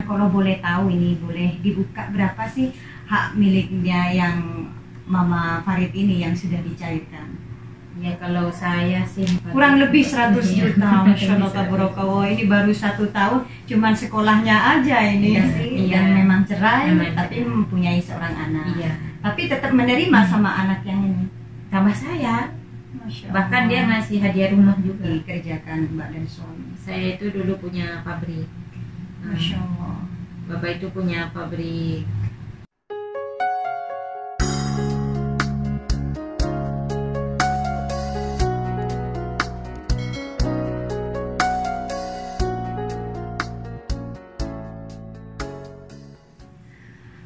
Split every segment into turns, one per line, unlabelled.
Kalau boleh tahu ini boleh dibuka berapa sih hak miliknya yang Mama Farid ini yang sudah dicairkan?
Ya kalau saya sih
Kurang lebih 100 juta, Masya Allah tabarakallah. Ini baru 1 tahun, cuman sekolahnya aja ini
Iya,
sih.
iya.
Dan memang cerai,
Memang
tapi
cerai.
mempunyai seorang anak.
Iya.
Tapi tetap menerima sama anak yang ini.
tambah saya.
Masya
Bahkan
Allah.
dia ngasih hadiah rumah juga.
dikerjakan Mbak dan suami.
Saya itu dulu punya pabrik.
Masya Allah.
Bapak itu punya pabrik.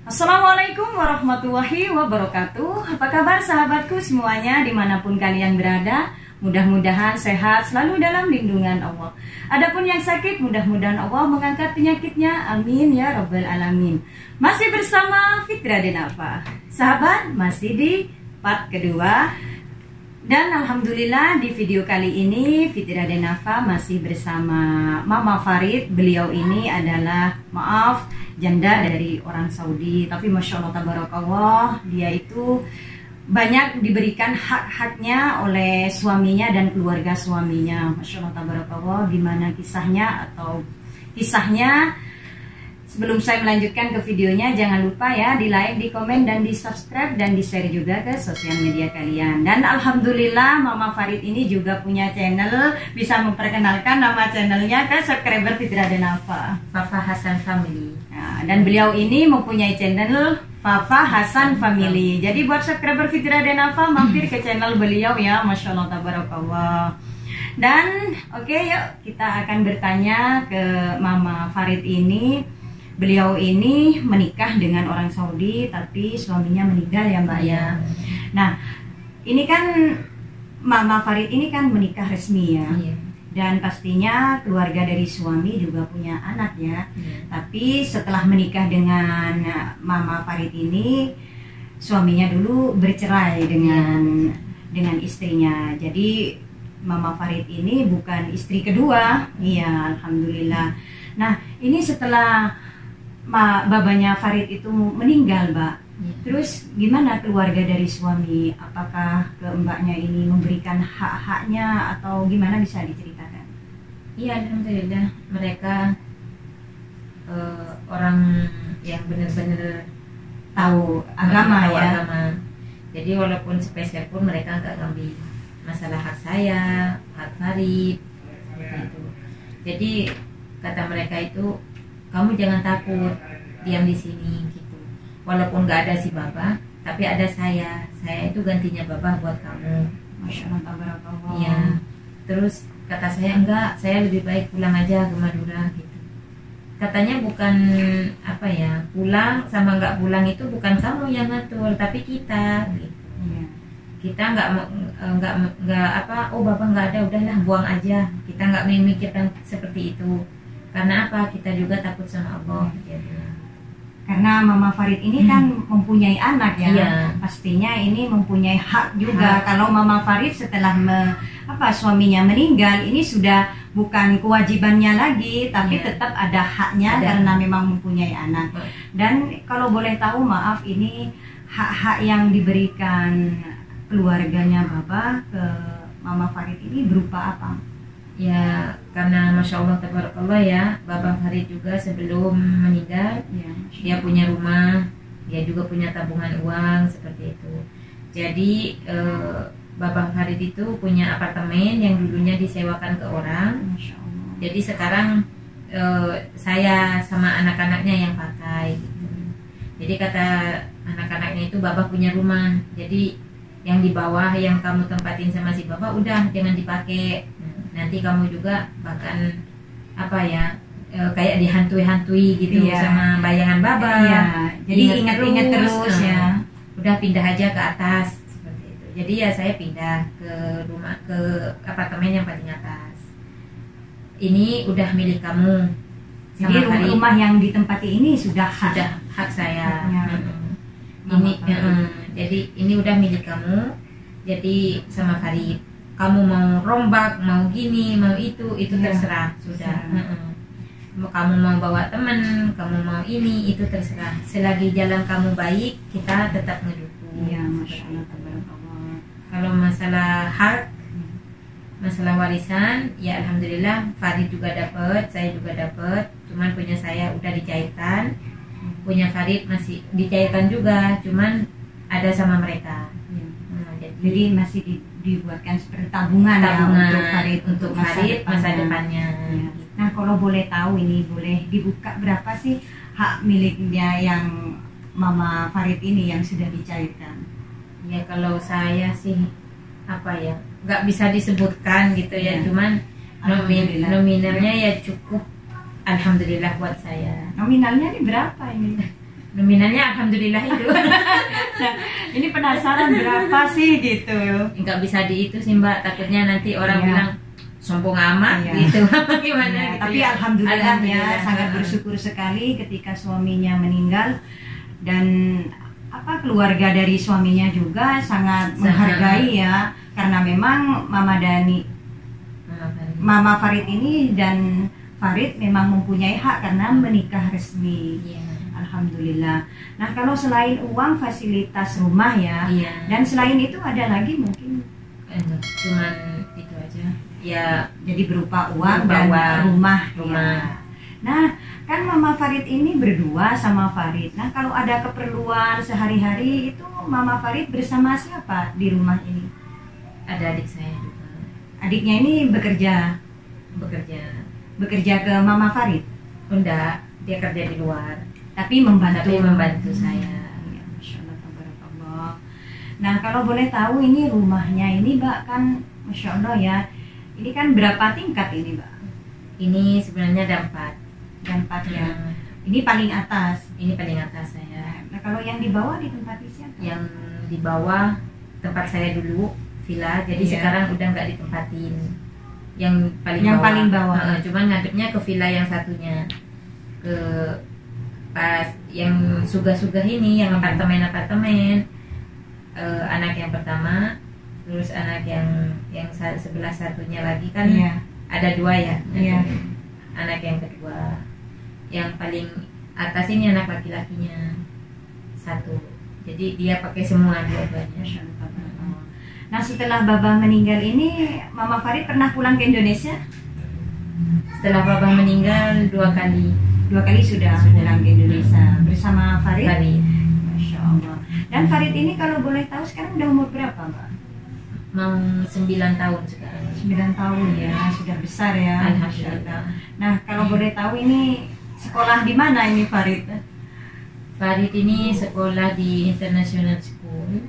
Assalamualaikum warahmatullahi wabarakatuh. Apa kabar sahabatku semuanya dimanapun kalian berada? Mudah-mudahan sehat selalu dalam lindungan Allah. Adapun yang sakit mudah-mudahan Allah mengangkat penyakitnya. Amin ya rabbal alamin. Masih bersama Fitra Denafa. Sahabat, masih di part kedua. Dan alhamdulillah di video kali ini Fitra Denafa masih bersama Mama Farid. Beliau ini adalah janda dari orang Saudi, tapi Masya Allah tabarakallah, dia itu banyak diberikan hak-haknya oleh suaminya dan keluarga suaminya. Masya Allah tabarakallah. Gimana kisahnya sebelum saya melanjutkan ke videonya, jangan lupa ya di like, di komen, dan di subscribe, dan di share juga ke sosial media kalian. Dan alhamdulillah Mama Farid ini juga punya channel, bisa memperkenalkan nama channelnya ke subscriber Fitra Denafa,
Fafa Hasan Family.
Nah, dan beliau ini mempunyai channel Fafa Hasan Family. Jadi buat subscriber Fitra Denafa mampir ke channel beliau ya, Masya Allah tabarakallah. Dan oke, yuk kita akan bertanya ke Mama Farid ini. Beliau ini menikah dengan orang Saudi, tapi suaminya meninggal ya Mbak ya. Nah, ini kan Mama Farid ini kan menikah resmi ya.
Iya.
Dan pastinya keluarga dari suami juga punya anak ya.
Iya.
Tapi setelah menikah dengan Mama Farid ini, suaminya dulu bercerai dengan istrinya. Jadi Mama Farid ini bukan istri kedua. Iya, alhamdulillah. Nah, ini setelah babanya Farid itu meninggal, Mbak.
Iya.
Terus gimana keluarga dari suami? Apakah ke mbaknya ini memberikan hak-haknya atau gimana, bisa diceritakan?
Iya, alhamdulillah mereka orang yang benar-benar
Tahu agama
tahu
ya.
agama. Jadi walaupun spesial pun mereka nggak ngambil masalah hak saya, hak Farid, seperti itu. Jadi kata mereka itu, kamu jangan takut, diam di sini gitu. Walaupun nggak ada si Baba, tapi ada saya itu gantinya Baba buat kamu.
Masya Allah tabarakallah.
Iya. Terus kata saya, enggak, saya lebih baik pulang aja ke Madura gitu. Katanya bukan apa ya, pulang sama nggak pulang itu bukan kamu yang ngatur, tapi kita gitu.
Iya.
Kita nggak apa, oh Bapak nggak ada, udahlah buang aja. Kita nggak memikirkan seperti itu. Karena apa? Kita juga takut sama Allah. Dia bilang.
Karena Mama Farid ini kan mempunyai anak ya.
Iya.
Pastinya ini mempunyai hak juga. Kalau Mama Farid setelah suaminya meninggal, ini sudah bukan kewajibannya lagi, tapi
Iya.
tetap ada haknya
Ada.
karena memang mempunyai anak. Dan kalau boleh tahu, maaf, ini hak-hak yang diberikan keluarganya Baba ke Mama Farid ini berupa apa?
Ya karena Masya Allah tabarakallah ya, Bapak Farid juga sebelum meninggal
Ya,
dia punya rumah, dia juga punya tabungan uang seperti itu. Jadi Bapak Farid itu punya apartemen yang dulunya disewakan ke orang.
Masya Allah.
Jadi sekarang saya sama anak-anaknya yang pakai gitu. Jadi kata anak-anaknya itu, Bapak punya rumah, jadi yang di bawah yang kamu tempatin sama si Bapak udah jangan dipakai. Nanti kamu juga bahkan apa ya, kayak dihantui-hantui gitu.
Iya.
Sama bayangan Baba.
Iya, jadi ingat-ingat terus ya.
Udah pindah aja ke atas seperti itu. Jadi ya saya pindah ke rumah, ke apartemen yang paling atas. Ini udah milik kamu.
Jadi
Sama Farid.
rumah yang ditempati ini sudah
Sudah hak saya.
Haknya.
Ini
Farid.
jadi ini udah milik kamu. Jadi sama Farid, kamu mau rombak, mau gini, mau itu
Iya,
terserah sudah.
terserah.
kamu mau bawa teman, kamu mau ini, itu terserah. Selagi jalan kamu baik, kita tetap ngedukung.
Iya, masya Allah, tabarakallah.
Kalau masalah hak, masalah warisan, ya alhamdulillah Farid juga dapat, saya juga dapat. Cuman punya saya udah dicairkan, punya Farid masih dicairkan juga, cuman ada sama mereka.
Iya.
Nah,
Jadi masih dibuatkan seperti tabungan,
tabungan
ya untuk Farid
masa depannya.
Ya. Nah, kalau boleh tahu ini boleh dibuka berapa sih hak miliknya yang Mama Farid ini yang sudah dicairkan?
Ya kalau saya sih apa ya, nggak bisa disebutkan gitu ya,
Ya.
cuman
Alhamdulillah.
nominalnya ya cukup, alhamdulillah buat saya.
Nominalnya ini berapa ini?
Nominalnya alhamdulillah itu.
Nah, ini penasaran berapa sih gitu?
Nggak bisa di itu sih Mbak, takutnya nanti orang
Iya.
bilang sombong amat
Iya.
gitu. Gimana
Ya,
gitu
tapi
ya.
alhamdulillah, ya sangat
Heeh.
bersyukur sekali ketika suaminya meninggal, dan keluarga dari suaminya juga sangat menghargai ya, karena memang Mama Farid ini dan Farid memang mempunyai hak karena menikah resmi.
Iya.
Alhamdulillah. Nah, kalau selain uang, fasilitas rumah ya,
Iya.
dan selain itu ada lagi mungkin,
Enggak, cuman itu aja. Ya
jadi berupa uang
Berupa
dan
uang,
rumah.
rumah.
Ya. Nah, kan Mama Farid ini berdua sama Farid. Nah, kalau ada keperluan sehari-hari itu Mama Farid bersama siapa di rumah ini?
Ada adik saya juga
Adiknya ini bekerja
bekerja.
ke Mama Farid,
Enggak, dia kerja di luar.
tapi membantu
Tapi membantu saya.
Ya, Masya Allah, tabarakallah. Nah, kalau boleh tahu ini rumahnya ini Mbak, kan Masya Allah ya, ini kan berapa tingkat ini Mbak?
Ini sebenarnya ada 4.
Dan 4 ya.
Hmm,
Ini paling atas.
Ini paling atas saya.
Nah, kalau yang di bawah ditempati siapa?
Yang di bawah tempat saya dulu villa, jadi
Iya.
sekarang udah nggak ditempatin. Yang paling
Yang
bawah.
paling bawah.
Cuman ngadepnya ke villa yang satunya, ke pas yang sugah-sugah ini, yang apartemen. Anak yang pertama, terus anak yang sebelah satunya lagi kan
Iya.
ada 2 ya.
Iya.
Anak yang kedua, yang paling atas ini anak laki-lakinya 1. Jadi dia pakai semua dua-duanya.
Masya Allah, tabarakallah. Nah, setelah Baba meninggal ini, Mama Farid pernah pulang ke Indonesia?
Setelah Babah meninggal 2 kali.
2 kali sudah pulang ke Indonesia bersama Farid.
Farid
Masya Allah. Dan Farid ini kalau boleh tahu sekarang udah umur berapa Mbak?
mau 9 tahun sekarang.
9 tahun ya, sudah besar ya. Masya Allah.
Alhamdulillah.
Nah, kalau boleh tahu ini sekolah di mana ini Farid?
Farid ini sekolah di International School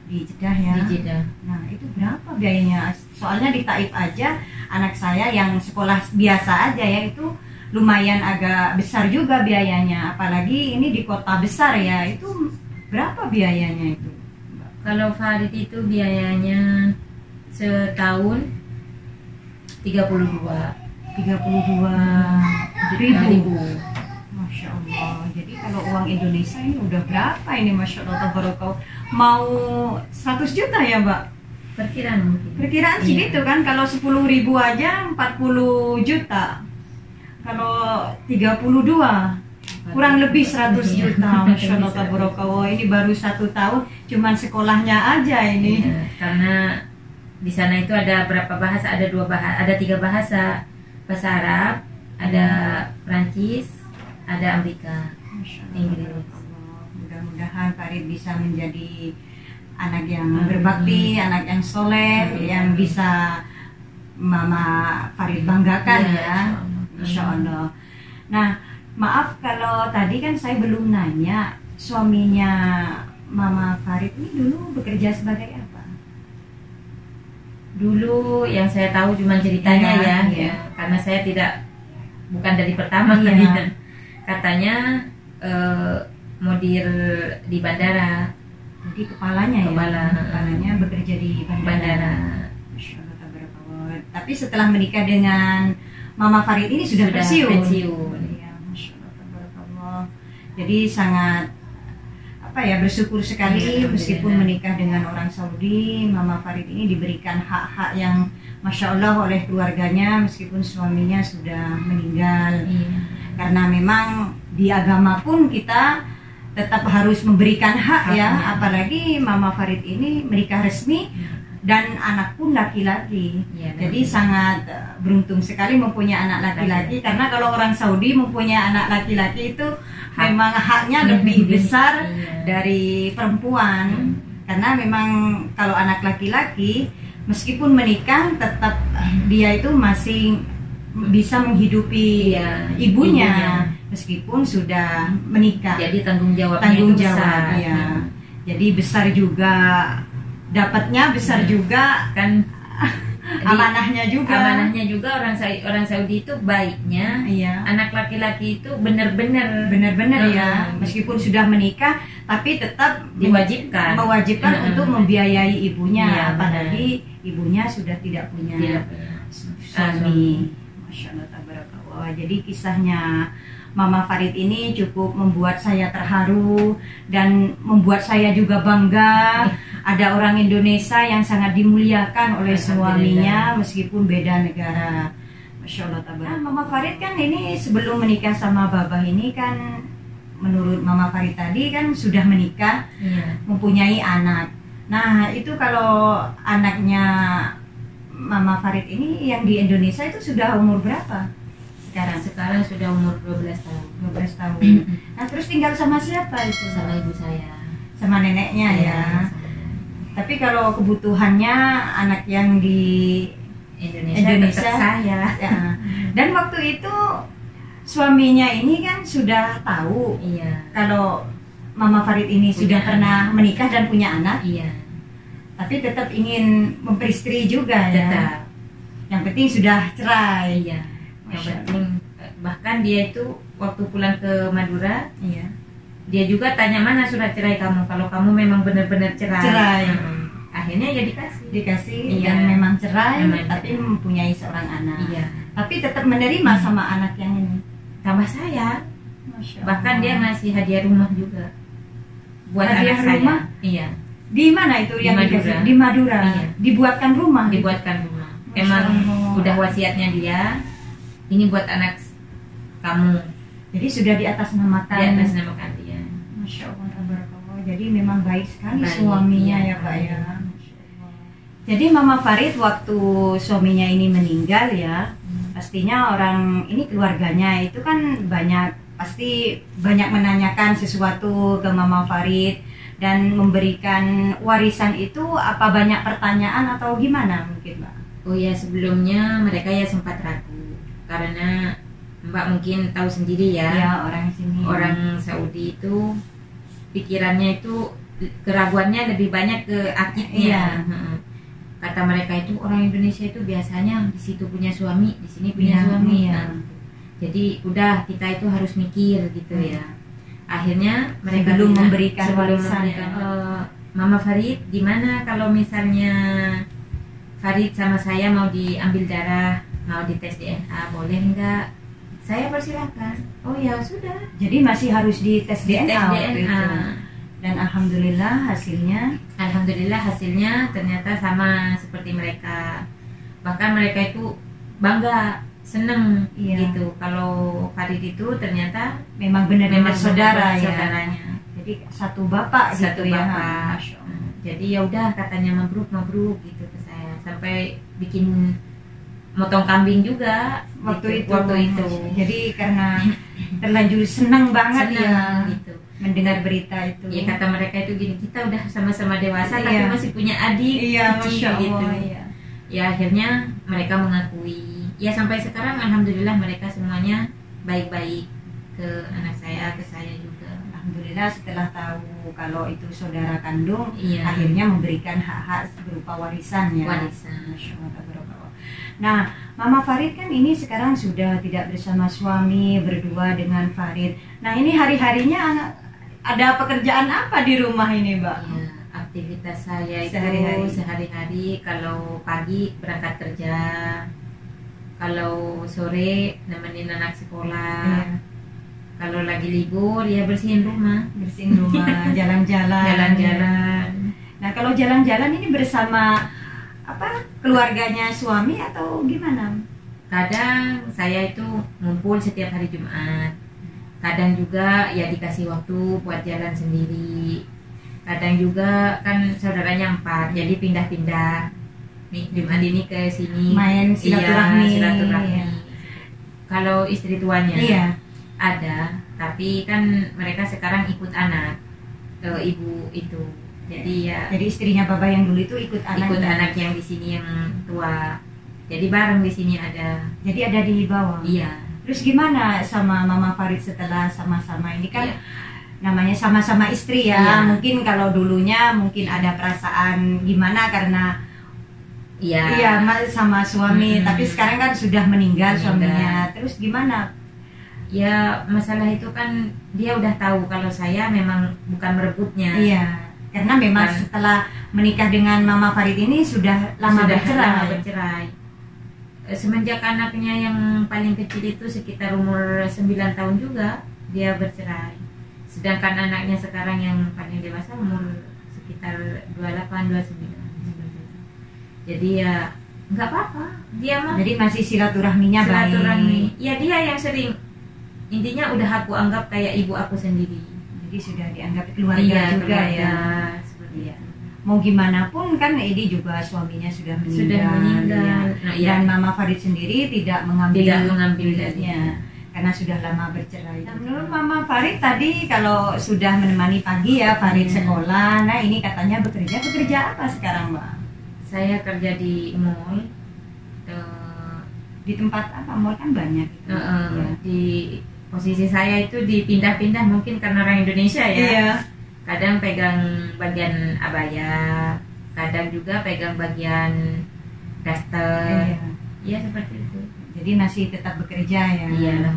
Di Jeddah ya.
di Jeddah.
Nah, itu berapa biayanya? Soalnya di Taif aja anak saya yang sekolah biasa aja ya, itu lumayan agak besar juga biayanya. Apalagi ini di kota besar ya, itu berapa biayanya itu?
Kalau Farid itu biayanya setahun 32
32.000. Masya Allah. Jadi kalau uang Indonesia ini udah berapa ini, Masya Allah, tabarakallah. Mau 100 juta ya Mbak?
perkiraan mungkin.
Perkiraan
Iya.
segitu kan, kalau 10.000 aja 40 juta. Kalau 32 kurang lebih 100 juta. Masya Allah, tabarakallah. Ini baru 1 tahun, cuman sekolahnya aja ini.
Iya, karena di sana itu ada berapa bahasa? Ada 2 bahasa, ada 3 bahasa. Bahasa Arab, ada Prancis, ada Amerika.
Masya Allah,
Inggris.
tabarakallah. Mudah-mudahan Farid bisa menjadi anak yang
Amin.
berbakti, anak yang soleh,
Amin.
yang bisa Mama Farid banggakan
Iya,
ya.
Insya
Insya
Allah.
Allah. Nah, maaf kalau tadi kan saya belum nanya, suaminya Mama Farid ini dulu bekerja sebagai apa?
Dulu yang saya tahu cuma ceritanya
Iya,
ya,
iya.
ya, karena saya bukan dari pertama
Iya.
kali. Katanya mudir di bandara,
Jadi kepalanya
Kepalanya
bekerja di bandara.
bandara.
Masya Allah, tabarakallah. Tapi setelah menikah dengan Mama Farid ini sudah pensiun. Iya, Masya Allah, tabarakallah. Jadi sangat bersyukur sekali
Alhamdulillah.
meskipun menikah dengan orang Saudi, Mama Farid ini diberikan hak-hak yang Masya Allah oleh keluarganya meskipun suaminya sudah meninggal.
Iya.
Karena memang di agama pun kita tetap harus memberikan hak ya, apalagi Mama Farid ini menikah resmi dan anak pun laki-laki.
Ya,
jadi sangat beruntung sekali mempunyai anak laki-laki, karena kalau orang Saudi mempunyai anak laki-laki itu memang haknya lebih besar dari perempuan. Karena memang kalau anak laki-laki meskipun menikah tetap dia itu masih bisa menghidupi ibunya meskipun sudah menikah.
Jadi tanggung jawabnya besar.
Ya. Jadi besar juga, dapatnya besar juga kan. Amanahnya juga orang Saudi itu baiknya. Anak laki-laki itu benar-benar ya, meskipun sudah menikah tapi tetap
diwajibkan
untuk membiayai ibunya, apalagi ibunya sudah tidak punya suami. Masya Allah, tabarakallah. Jadi kisahnya Mama Farid ini cukup membuat saya terharu dan membuat saya juga bangga. Ada orang Indonesia yang sangat dimuliakan oleh suaminya meskipun beda negara. Masya Allah, tabarakallah. Mama Farid kan ini sebelum menikah sama Babah ini kan, menurut Mama Farid tadi kan sudah menikah, mempunyai anak. Nah itu kalau anaknya Mama Farid ini yang di Indonesia itu sudah umur berapa? Sekarang
sudah umur 12 tahun.
12 tahun. Nah, terus tinggal sama siapa itu?
Sama ibu saya.
Sama neneknya ya. Tapi kalau kebutuhannya anak yang di Indonesia
saya.
Ya. Dan waktu itu suaminya ini kan sudah tahu kalau Mama Farid ini sudah pernah menikah dan punya anak. Tapi tetap ingin memperistri juga ya. Yang penting sudah cerai.
Yang penting, bahkan dia itu waktu pulang ke Madura, dia juga tanya mana surat cerai kamu, kalau kamu memang benar-benar cerai. Akhirnya ya dikasih dan memang cerai, tapi mempunyai seorang anak. Tapi tetap menerima sama anak yang ini. Tambah sayang. Bahkan dia ngasih hadiah rumah juga buat
hadiah
anak
rumah?
Saya.
Di mana itu yang dikasih? Di Madura. Dibuatkan rumah.
Emang udah wasiatnya dia. Ini buat anak kamu.
Jadi sudah di atas namakan.
Dia.
Masya Allah, tabarakallah. Jadi memang baik sekali suaminya ya Pak ya. Jadi Mama Farid waktu suaminya ini meninggal ya, pastinya orang ini keluarganya itu kan pasti banyak menanyakan sesuatu ke Mama Farid dan memberikan warisan itu. Apa banyak pertanyaan atau gimana mungkin Mbak?
Oh ya, sebelumnya mereka ya sempat ragu. Karena Mbak mungkin tahu sendiri ya,
orang sini,
orang Saudi itu pikirannya itu keraguannya lebih banyak ke akidnya. Kata mereka itu orang Indonesia itu biasanya di situ punya suami, di sini punya suami. Jadi udah kita itu harus mikir gitu ya. Akhirnya mereka
belum memberikan warisan.
Mama Farid, gimana kalau misalnya Farid sama saya mau diambil darah, mau dites DNA, boleh enggak? Saya persilahkan. Oh ya sudah.
Jadi masih harus dites DNA. Dan alhamdulillah hasilnya ternyata sama seperti mereka. Bahkan mereka itu bangga, seneng gitu. Kalau Farid itu ternyata memang benar-benar
saudaranya.
Jadi satu bapak.
Jadi ya udah katanya mabruk gitu ke saya. Sampai bikin motong kambing juga
waktu itu. Jadi karena terlanjur senang banget gitu mendengar berita itu.
Ya kata mereka itu gini, kita udah sama-sama dewasa tapi masih punya adik kecil gitu. Ya akhirnya mereka mengakui. Ya sampai sekarang alhamdulillah mereka semuanya baik-baik ke anak saya, ke saya juga.
Alhamdulillah setelah tahu kalau itu saudara kandung, akhirnya memberikan hak-hak berupa warisan ya. Masya Allah. Nah, Mama Farid kan ini sekarang sudah tidak bersama suami, berdua dengan Farid. Nah, ini hari-harinya ada pekerjaan apa di rumah ini, Mbak?
Ya, aktivitas saya itu sehari-hari kalau pagi berangkat kerja, kalau sore nemenin anak sekolah. Kalau lagi libur ya bersihin rumah, jalan-jalan. Nah, kalau jalan-jalan ini bersama keluarganya suami atau gimana? kadang saya itu ngumpul setiap hari Jumat, kadang juga ya dikasih waktu buat jalan sendiri, kadang juga kan saudaranya 4 jadi pindah-pindah nih, Jumat ini ke sini
main silaturahmi.
Iya, silaturahmi.
Iya.
Kalau istri tuanya
Iya.
ada, tapi kan mereka sekarang ikut anak ke ibu itu, jadi ya
Jadi istrinya Bapak yang dulu itu ikut anaknya.
ikut anak yang di sini yang tua, jadi bareng di sini ada.
Jadi ada di bawah.
Iya.
Terus gimana sama Mama Farid setelah sama-sama ini kan
Iya.
namanya sama-sama istri ya.
Iya.
Mungkin kalau dulunya mungkin ada perasaan gimana karena
Iya.
sama suami, tapi sekarang kan sudah meninggal
Meninggal.
suaminya. Terus gimana?
Ya masalah itu kan dia udah tahu kalau saya memang bukan merebutnya.
Iya, karena memang
Bukan.
setelah menikah dengan Mama Farid ini sudah lama
Sudah
bercerai.
lama bercerai. Semenjak anaknya yang paling kecil itu sekitar umur 9 tahun juga dia bercerai. Sedangkan anaknya sekarang yang paling dewasa umur sekitar 28 29. Jadi ya nggak apa-apa, dia mah
Jadi masih silaturahminya
silaturahmi.
baik.
Ya dia yang sering, intinya udah aku anggap kayak ibu aku sendiri.
Jadi sudah dianggap keluarga
Iya,
juga
keluarga,
ya.
seperti
Iya.
itu.
Mau gimana pun kan ini juga suaminya sudah meninggal.
Sudah meninggal.
ya.
Nah, iya.
Dan Mama Farid sendiri tidak mengambil
darinya.
karena sudah lama bercerai. Nah, menurut Mama Farid tadi kalau sudah menemani pagi ya Farid sekolah, nah ini katanya bekerja apa sekarang Mbak?
Saya kerja di mall,
Di tempat apa? Mall kan banyak gitu. Ya.
di posisi saya itu dipindah-pindah mungkin karena orang Indonesia ya.
Iya.
Kadang pegang bagian abaya, kadang juga pegang bagian daster.
Iya.
Iya seperti itu.
Jadi masih tetap bekerja ya.
Iya.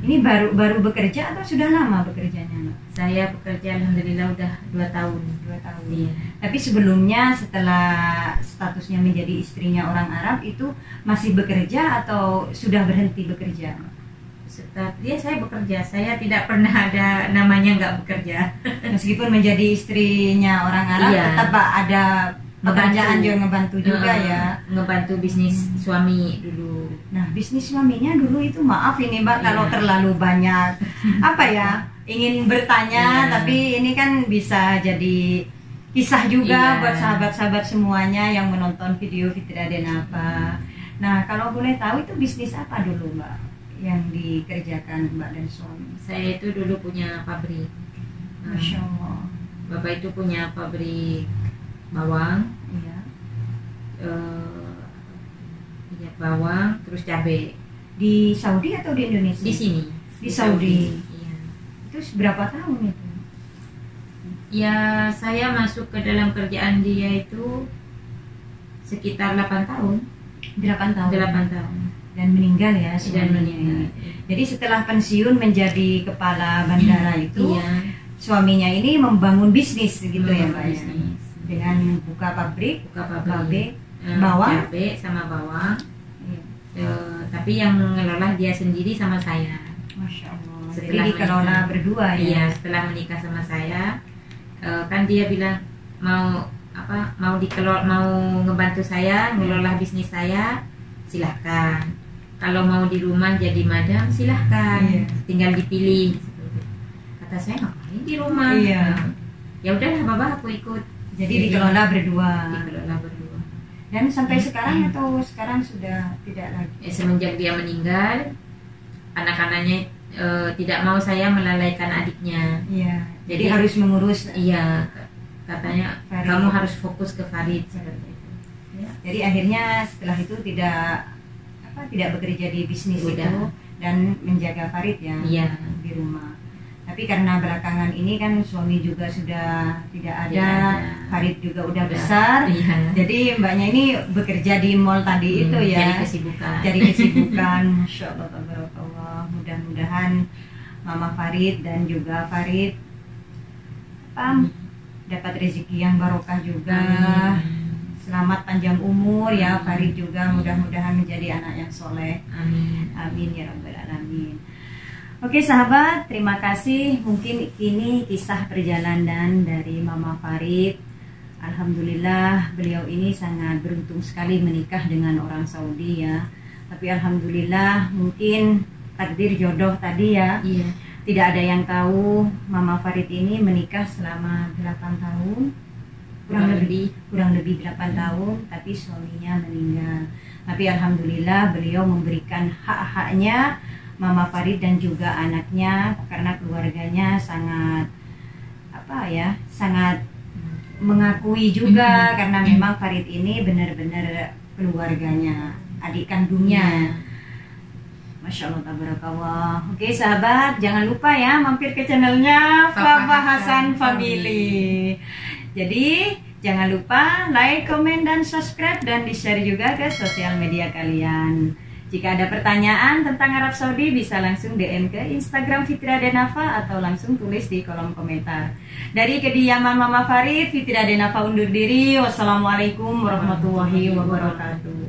Ini baru bekerja atau sudah lama bekerjanya Mbak?
Saya bekerja alhamdulillah udah 2 tahun.
2 tahun.
Iya.
Tapi sebelumnya setelah statusnya menjadi istrinya orang Arab itu masih bekerja atau sudah berhenti bekerja?
Dia saya bekerja, saya tidak pernah ada namanya nggak bekerja.
Meskipun menjadi istrinya orang Arab
Iya.
tetap ada pekerjaan
Ngebantu.
juga ngebantu juga ya.
Ngebantu bisnis suami dulu.
Nah bisnis suaminya dulu itu maaf ini Mbak
Iya.
kalau terlalu banyak apa ya ingin bertanya,
Iya.
tapi ini kan bisa jadi kisah juga
Iya.
buat sahabat-sahabat semuanya yang menonton video Fitria Denapa. Nah kalau boleh tahu itu bisnis apa dulu Mbak yang dikerjakan Mbak dan suami?
Saya itu dulu punya pabrik.
Masya Allah.
Bapak itu punya pabrik bawang,
Iya.
iya bawang, terus cabai
Di Saudi atau di Indonesia?
di sini.
Di Saudi.
Iya.
Itu berapa tahun itu?
Ya saya masuk ke dalam kerjaan dia itu sekitar 8 tahun.
8 tahun.
8 tahun.
Dan meninggal ya
Dan
suaminya.
meninggal.
Jadi setelah pensiun menjadi kepala bandara itu,
Iya.
suaminya ini membangun bisnis gitu ya Mbak ya?
Bisnis.
Dengan buka pabrik,
Buka
cabai,
pabrik.
bawang.
Cabai sama bawang.
Iya.
Tapi yang mengelola dia sendiri sama saya.
Masya Allah. Jadi
Setelah
dikelola
menikah.
berdua ya?
Iya, setelah menikah sama saya, kan dia bilang mau mau ngebantu saya ngelola bisnis saya, silahkan. Kalau mau di rumah jadi madam, silahkan.
Iya.
Tinggal dipilih. Kata saya ngapain di rumah?
Iya.
Ya udahlah, Bapak aku ikut.
Jadi dikelola berdua.
Dikelola berdua.
Dan sampai sekarang atau sekarang sudah tidak lagi?
Semenjak dia meninggal, anak-anaknya tidak mau saya melalaikan adiknya.
Iya. Jadi
Jadi-
harus mengurus.
Iya, katanya
Farid.
kamu harus fokus ke Farid seperti itu. Ya.
Jadi akhirnya setelah itu tidak bekerja di bisnis
Udah.
itu dan menjaga Farid ya
Iya.
di rumah. Tapi karena belakangan ini kan suami juga sudah tidak ada,
Tidak ada.
Farid juga udah
Udah.
besar.
Iya.
Jadi mbaknya ini bekerja di mall tadi itu ya.
Jadi kesibukan.
Jadi kesibukan. Masya Allah, tabarakallah. Mudah-mudahan Mama Farid dan juga Farid dapat rezeki yang barokah juga. Selamat panjang umur ya Farid juga, mudah-mudahan menjadi anak yang soleh.
Amin.
Amin ya rabbal alamin. Oke sahabat, terima kasih. Mungkin ini kisah perjalanan dari Mama Farid. Alhamdulillah beliau ini sangat beruntung sekali menikah dengan orang Saudi ya. Tapi alhamdulillah mungkin takdir jodoh tadi ya.
Iya.
Tidak ada yang tahu Mama Farid ini menikah selama 8 tahun. Kurang lebih 8 tahun, tapi suaminya meninggal. Tapi alhamdulillah beliau memberikan hak-haknya Mama Farid dan juga anaknya, karena keluarganya sangat sangat mengakui juga karena memang Farid ini benar-benar keluarganya, adik kandungnya. Masya Allah, tabarakallah. Oke sahabat, jangan lupa ya mampir ke channelnya Papa Hasan Family. Jadi jangan lupa like, komen, dan subscribe, dan di-share juga ke sosial media kalian. Jika ada pertanyaan tentang Arab Saudi bisa langsung DM ke Instagram Fitri Adenafa atau langsung tulis di kolom komentar. Dari kediaman Mama Farid, Fitri Adenafa undur diri. Wassalamualaikum warahmatullahi wabarakatuh.